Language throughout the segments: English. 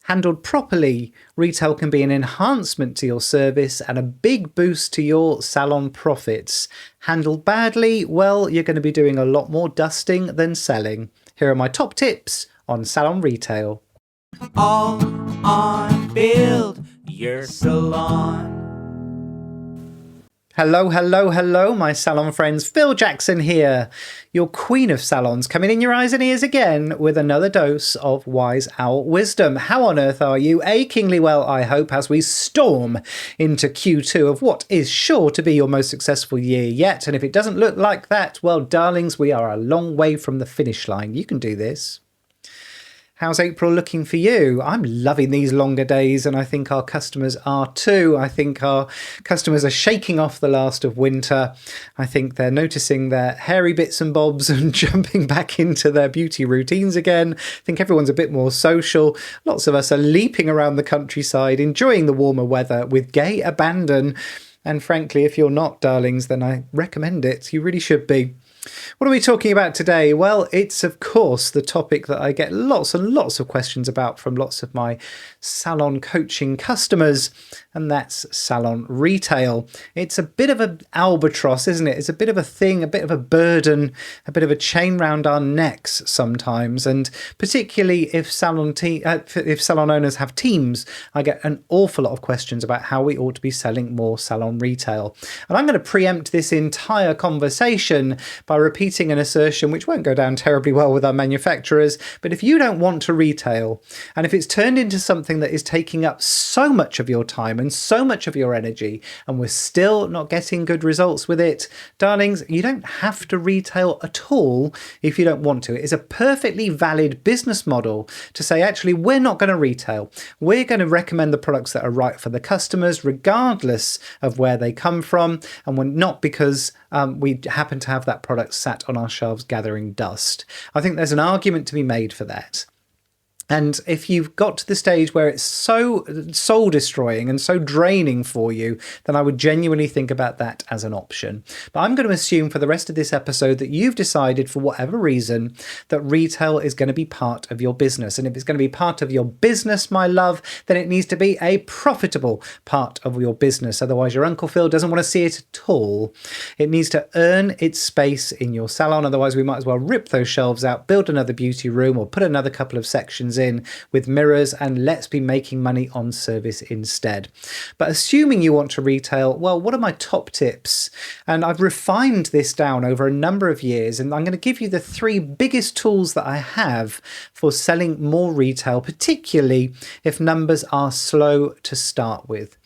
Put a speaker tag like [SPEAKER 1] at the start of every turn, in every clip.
[SPEAKER 1] Handled properly, retail can be an enhancement to your service and a big boost to your salon profits. Handled badly, well, you're going to be doing a lot more dusting than selling. Here are my top tips on salon retail.
[SPEAKER 2] All on Build Your Salon.
[SPEAKER 1] Hello, my salon friends. Phil Jackson here, your queen of salons, coming in your eyes and ears again with another dose of wise owl wisdom. How on earth are you? Achingly well, I hope, as we storm into Q2 of what is sure to be your most successful year yet. And if it doesn't look like that, well, darlings, we are a long way from the finish line. You can do this. How's April looking for you? I'm loving these longer days, and I think our customers are too. I think our customers are shaking off the last of winter. I think they're noticing their hairy bits and bobs and jumping back into their beauty routines again. I think everyone's a bit more social. Lots of us are leaping around the countryside, enjoying the warmer weather with gay abandon. And frankly, if you're not, darlings, then I recommend it. You really should be. What are we talking about today? Well, it's of course the topic that I get lots and lots of questions about from lots of my salon coaching customers, and that's salon retail. It's a bit of an albatross, isn't it? It's a bit of a thing, a bit of a burden, a bit of a chain round our necks sometimes, and particularly if salon owners have teams, I get an awful lot of questions about how we ought to be selling more salon retail. And I'm going to preempt this entire conversation by repeating an assertion which won't go down terribly well with our manufacturers, but if you don't want to retail, and if it's turned into something that is taking up so much of your time and so much of your energy, and we're still not getting good results with it, darlings, you don't have to retail at all if you don't want to. It is a perfectly valid business model to say, actually, we're not going to retail. We're going to recommend the products that are right for the customers, regardless of where they come from, and we're not because we happen to have that product sat on our shelves gathering dust. I think there's an argument to be made for that. And if you've got to the stage where it's so soul destroying and so draining for you, then I would genuinely think about that as an option. But I'm going to assume for the rest of this episode that you've decided, for whatever reason, that retail is going to be part of your business. And if it's going to be part of your business, my love, then it needs to be a profitable part of your business. Otherwise, your Uncle Phil doesn't want to see it at all. It needs to earn its space in your salon. Otherwise, we might as well rip those shelves out, build another beauty room, or put another couple of sections in with mirrors, and let's be making money on service instead. But assuming you want to retail, well, what are my top tips? And I've refined this down over a number of years, and I'm going to give you the 3 biggest tools that I have for selling more retail, particularly if numbers are slow to start with.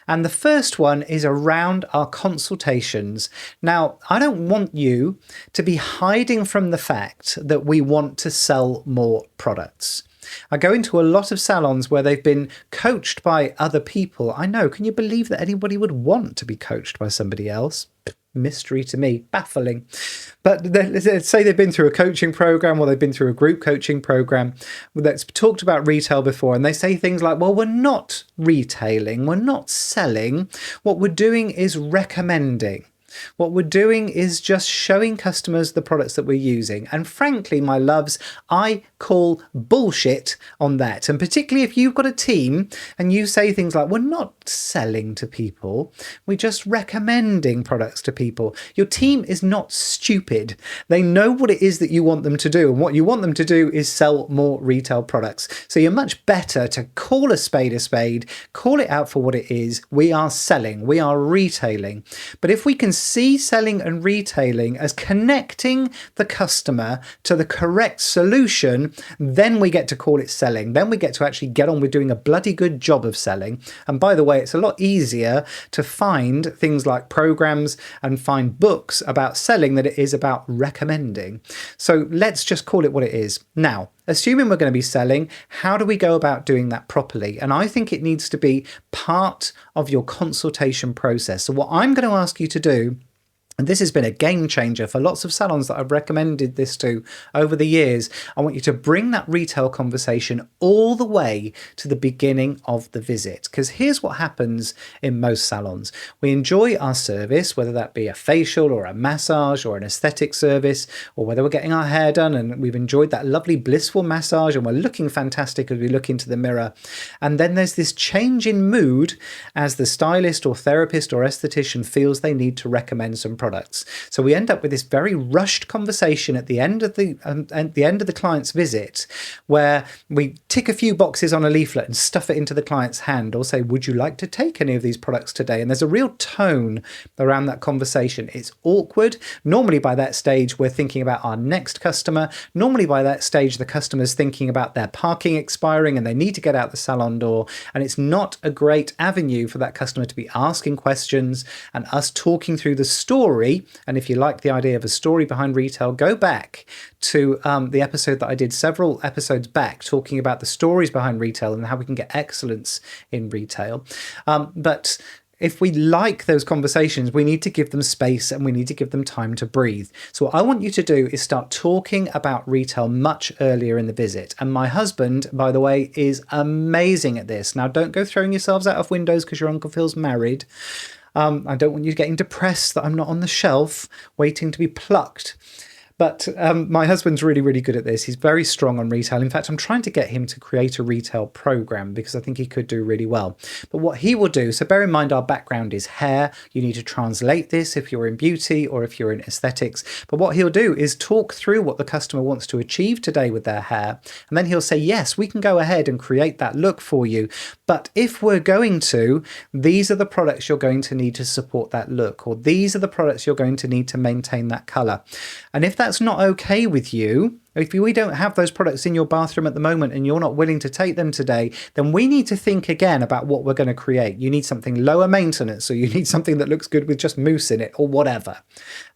[SPEAKER 1] And the first one is around our consultations. Now, I don't want you to be hiding from the fact that we want to sell more products. I go into a lot of salons where they've been coached by other people. I know, can you believe that anybody would want to be coached by somebody else? Mystery to me, baffling. But let's say they've been through a coaching program, or they've been through a group coaching program that's talked about retail before, and they say things like, well, we're not retailing, we're not selling, what we're doing is recommending. What we're doing is just showing customers the products that we're using. And frankly, my loves, I call bullshit on that. And particularly if you've got a team and you say things like, we're not selling to people, we're just recommending products to people. Your team is not stupid. They know what it is that you want them to do. And what you want them to do is sell more retail products. So you're much better to call a spade, call it out for what it is. We are selling, we are retailing. But if we can see selling and retailing as connecting the customer to the correct solution, then we get to call it selling. Then we get to actually get on with doing a bloody good job of selling. And by the way, it's a lot easier to find things like programs and find books about selling than it is about recommending. So let's just call it what it is. Now, assuming we're going to be selling, how do we go about doing that properly? And I think it needs to be part of your consultation process. So what I'm going to ask you to do And this has been a game changer for lots of salons that I've recommended this to over the years. I want you to bring that retail conversation all the way to the beginning of the visit. Because here's what happens in most salons. We enjoy our service, whether that be a facial or a massage or an aesthetic service, or whether we're getting our hair done and we've enjoyed that lovely blissful massage and we're looking fantastic as we look into the mirror. And then there's this change in mood as the stylist or therapist or esthetician feels they need to recommend some products. So we end up with this very rushed conversation at the end of the client's visit, where we tick a few boxes on a leaflet and stuff it into the client's hand, or say, would you like to take any of these products today? And there's a real tone around that conversation. It's awkward. Normally by that stage, we're thinking about our next customer. Normally by that stage, the customer's thinking about their parking expiring and they need to get out the salon door. And it's not a great avenue for that customer to be asking questions and us talking through the story. And if you like the idea of a story behind retail, go back to the episode that I did several episodes back talking about the stories behind retail and how we can get excellence in retail. But if we like those conversations, we need to give them space and we need to give them time to breathe. So what I want you to do is start talking about retail much earlier in the visit. And my husband, by the way, is amazing at this. Now, don't go throwing yourselves out of windows because your Uncle Phil's married. I don't want you getting depressed that I'm not on the shelf waiting to be plucked. But my husband's really, really good at this. He's very strong on retail. In fact, I'm trying to get him to create a retail program because I think he could do really well. But what he will do, so bear in mind our background is hair. You need to translate this if you're in beauty or if you're in aesthetics. But what he'll do is talk through what the customer wants to achieve today with their hair. And then he'll say, yes, we can go ahead and create that look for you. But if we're going to, these are the products you're going to need to support that look, or these are the products you're going to need to maintain that color. And if that's not okay with you, if we don't have those products in your bathroom at the moment and you're not willing to take them today, then we need to think again about what we're going to create. You need something lower maintenance, or you need something that looks good with just mousse in it or whatever.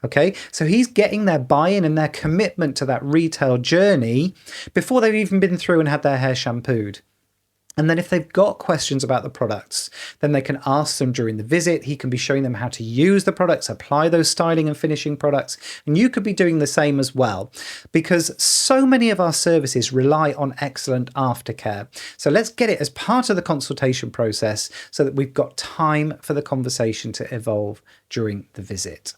[SPEAKER 1] Okay, so he's getting their buy-in and their commitment to that retail journey before they've even been through and had their hair shampooed. And then if they've got questions about the products, then they can ask them during the visit. He can be showing them how to use the products, apply those styling and finishing products. And you could be doing the same as well, because so many of our services rely on excellent aftercare. So let's get it as part of the consultation process so that we've got time for the conversation to evolve during the visit.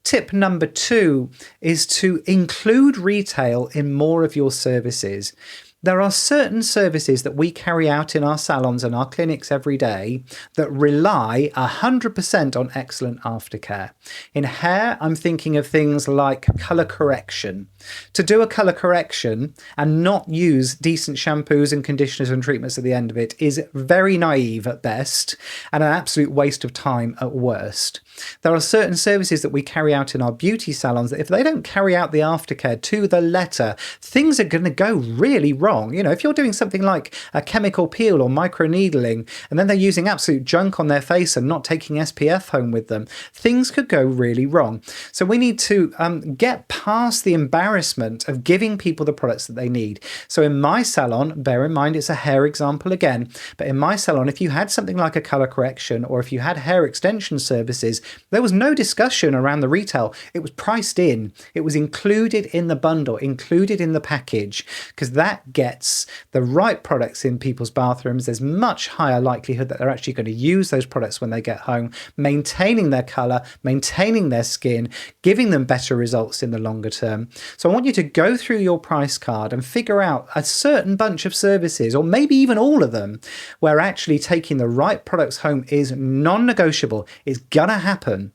[SPEAKER 1] Tip number 2 is to include retail in more of your services. There are certain services that we carry out in our salons and our clinics every day that rely 100% on excellent aftercare. In hair, I'm thinking of things like colour correction. To do a colour correction and not use decent shampoos and conditioners and treatments at the end of it is very naive at best and an absolute waste of time at worst. There are certain services that we carry out in our beauty salons that if they don't carry out the aftercare to the letter, things are going to go really wrong. You know, if you're doing something like a chemical peel or microneedling, and then they're using absolute junk on their face and not taking SPF home with them, things could go really wrong. So we need to get past the embarrassment of giving people the products that they need. So in my salon, bear in mind it's a hair example again, but in my salon, if you had something like a color correction or if you had hair extension services, there was no discussion around the retail. It was priced in. It was included in the bundle, included in the package, because that gets the right products in people's bathrooms. There's much higher likelihood that they're actually going to use those products when they get home, maintaining their color, maintaining their skin, giving them better results in the longer term. So I want you to go through your price card and figure out a certain bunch of services, or maybe even all of them, where actually taking the right products home is non-negotiable. It's gonna happen.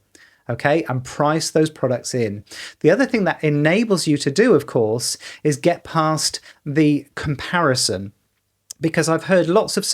[SPEAKER 1] Okay, and price those products in. The other thing that enables you to do, of course, is get past the comparison. Because I've heard lots of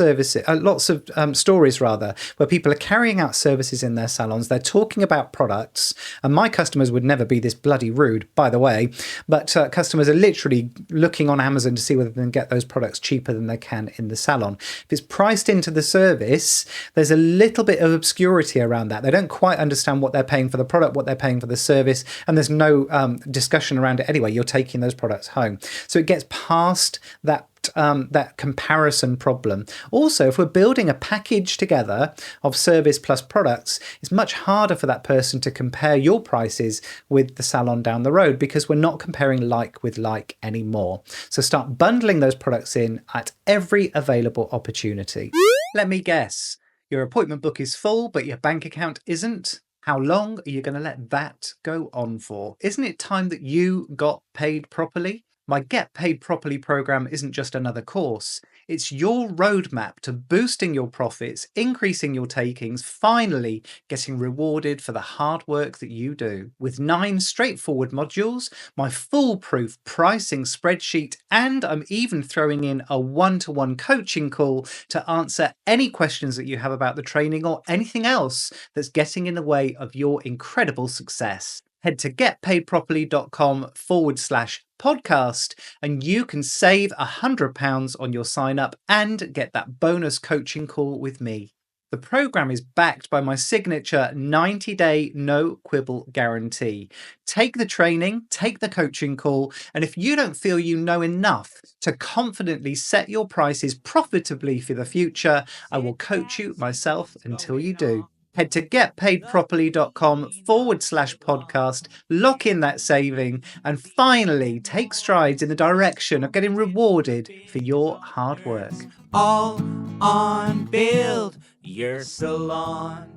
[SPEAKER 1] stories where people are carrying out services in their salons. They're talking about products, and my customers would never be this bloody rude, by the way. But customers are literally looking on Amazon to see whether they can get those products cheaper than they can in the salon. If it's priced into the service, there's a little bit of obscurity around that. They don't quite understand what they're paying for the product, what they're paying for the service, and there's no discussion around it anyway. You're taking those products home, so it gets past that that comparison problem. Also, if we're building a package together of service plus products, it's much harder for that person to compare your prices with the salon down the road because we're not comparing like with like anymore. So start bundling those products in at every available opportunity. Let me guess, your appointment book is full, but your bank account isn't? How long are you going to let that go on for? Isn't it time that you got paid properly? My Get Paid Properly program isn't just another course. It's your roadmap to boosting your profits, increasing your takings, finally getting rewarded for the hard work that you do. With 9 straightforward modules, my foolproof pricing spreadsheet, and I'm even throwing in a one-to-one coaching call to answer any questions that you have about the training or anything else that's getting in the way of your incredible success. Head to getpaidproperly.com/podcast and you can save £100 on your sign up and get that bonus coaching call with me. The program is backed by my signature 90-day no quibble guarantee. Take the training, take the coaching call, and if you don't feel you know enough to confidently set your prices profitably for the future, I will coach you myself until you do. Head to getpaidproperly.com/podcast, lock in that saving, and finally take strides in the direction of getting rewarded for your hard work.
[SPEAKER 2] All on Build Your Salon.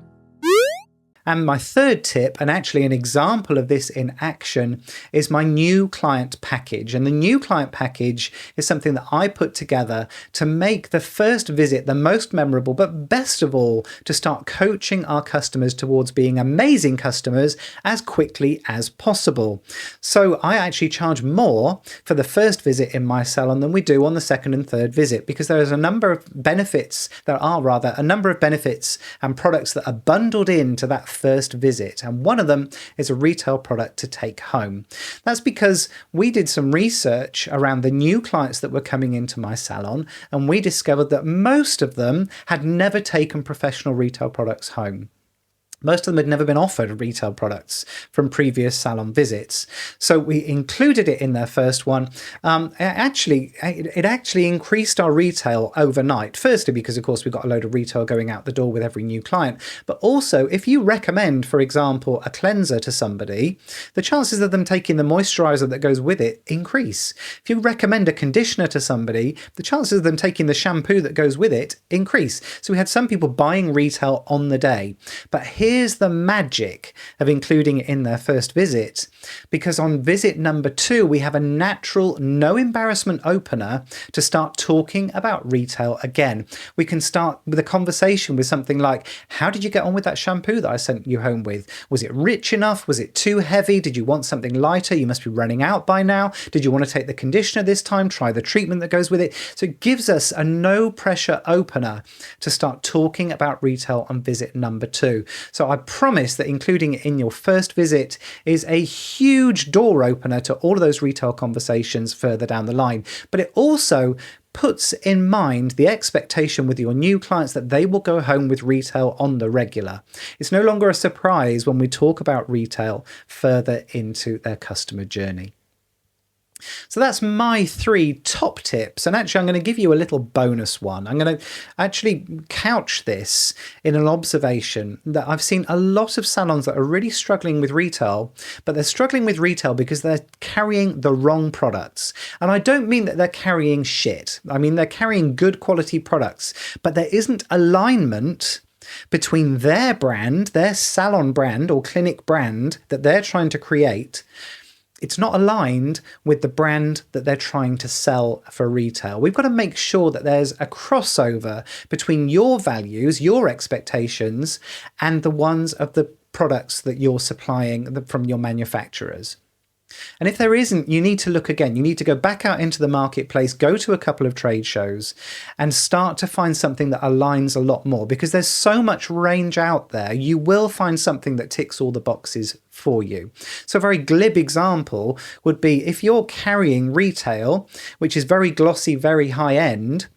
[SPEAKER 1] And my third tip, and actually an example of this in action, is my new client package. And the new client package is something that I put together to make the first visit the most memorable, but best of all, to start coaching our customers towards being amazing customers as quickly as possible. So I actually charge more for the first visit in my salon than we do on the second and third visit, because there is a number of benefits and products that are bundled into that first visit, and one of them is a retail product to take home. That's because we did some research around the new clients that were coming into my salon, and we discovered that most of them had never taken professional retail products home. Most of them had never been offered retail products from previous salon visits. So we included it in their first one. It actually increased our retail overnight. Firstly, because of course we've got a load of retail going out the door with every new client. But also, if you recommend, for example, a cleanser to somebody, the chances of them taking the moisturizer that goes with it increase. If you recommend a conditioner to somebody, the chances of them taking the shampoo that goes with it increase. So we had some people buying retail on the day. But here's the magic of including it in their first visit, because on visit number 2, we have a natural, no embarrassment opener to start talking about retail again. We can start with a conversation with something like, how did you get on with that shampoo that I sent you home with? Was it rich enough? Was it too heavy? Did you want something lighter? You must be running out by now. Did you want to take the conditioner this time? Try the treatment that goes with it. So it gives us a no pressure opener to start talking about retail on visit number 2. So I promise that including it in your first visit is a huge door opener to all of those retail conversations further down the line. But it also puts in mind the expectation with your new clients that they will go home with retail on the regular. It's no longer a surprise when we talk about retail further into their customer journey. So that's my 3 top tips, and actually I'm going to give you a little bonus one. I'm going to actually couch this in an observation that I've seen a lot of salons that are really struggling with retail, but they're struggling with retail because they're carrying the wrong products. And I don't mean that they're carrying shit. I mean they're carrying good quality products, but there isn't alignment between their brand, their salon brand or clinic brand that they're trying to create. It's not aligned with the brand that they're trying to sell for retail. We've got to make sure that there's a crossover between your values, your expectations, and the ones of the products that you're supplying from your manufacturers. And if there isn't, you need to look again. You need to go back out into the marketplace, go to a couple of trade shows and start to find something that aligns a lot more, because there's so much range out there. You will find something that ticks all the boxes for you. So a very glib example would be if you're carrying retail, which is very glossy, very high end,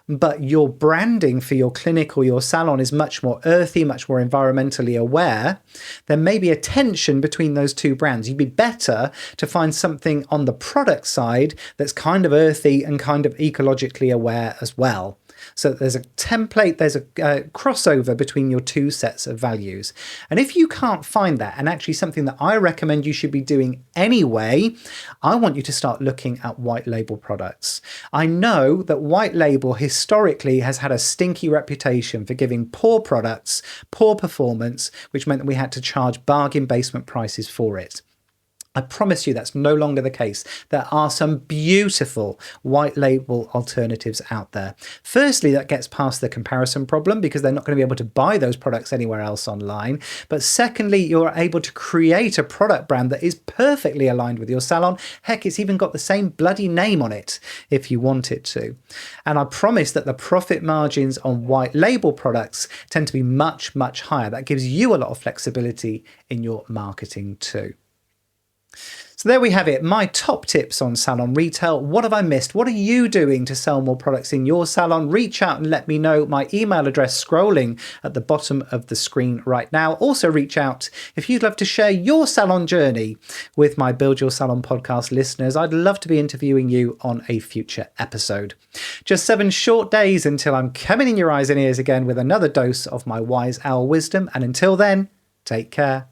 [SPEAKER 1] but your branding for your clinic or your salon is much more earthy, much more environmentally aware, there may be a tension between those two brands. You'd be better to find something on the product side that's kind of earthy and kind of ecologically aware as well. So there's a template, there's a crossover between your two sets of values. And if you can't find that, and actually something that I recommend you should be doing anyway, I want you to start looking at white label products. I know that white label historically has had a stinky reputation for giving poor products, poor performance, which meant that we had to charge bargain basement prices for it. I promise you that's no longer the case. There are some beautiful white label alternatives out there. Firstly, that gets past the comparison problem because they're not going to be able to buy those products anywhere else online. But secondly, you're able to create a product brand that is perfectly aligned with your salon. Heck, it's even got the same bloody name on it if you want it to. And I promise that the profit margins on white label products tend to be much, much higher. That gives you a lot of flexibility in your marketing too. So there we have it, my top tips on salon retail. What have I missed? What are you doing to sell more products in your salon? Reach out and let me know. My email address scrolling at the bottom of the screen right now. Also reach out if you'd love to share your salon journey with my Build Your Salon podcast listeners. I'd love to be interviewing you on a future episode. Just 7 short days until I'm coming in your eyes and ears again with another dose of my wise owl wisdom. And until then, take care.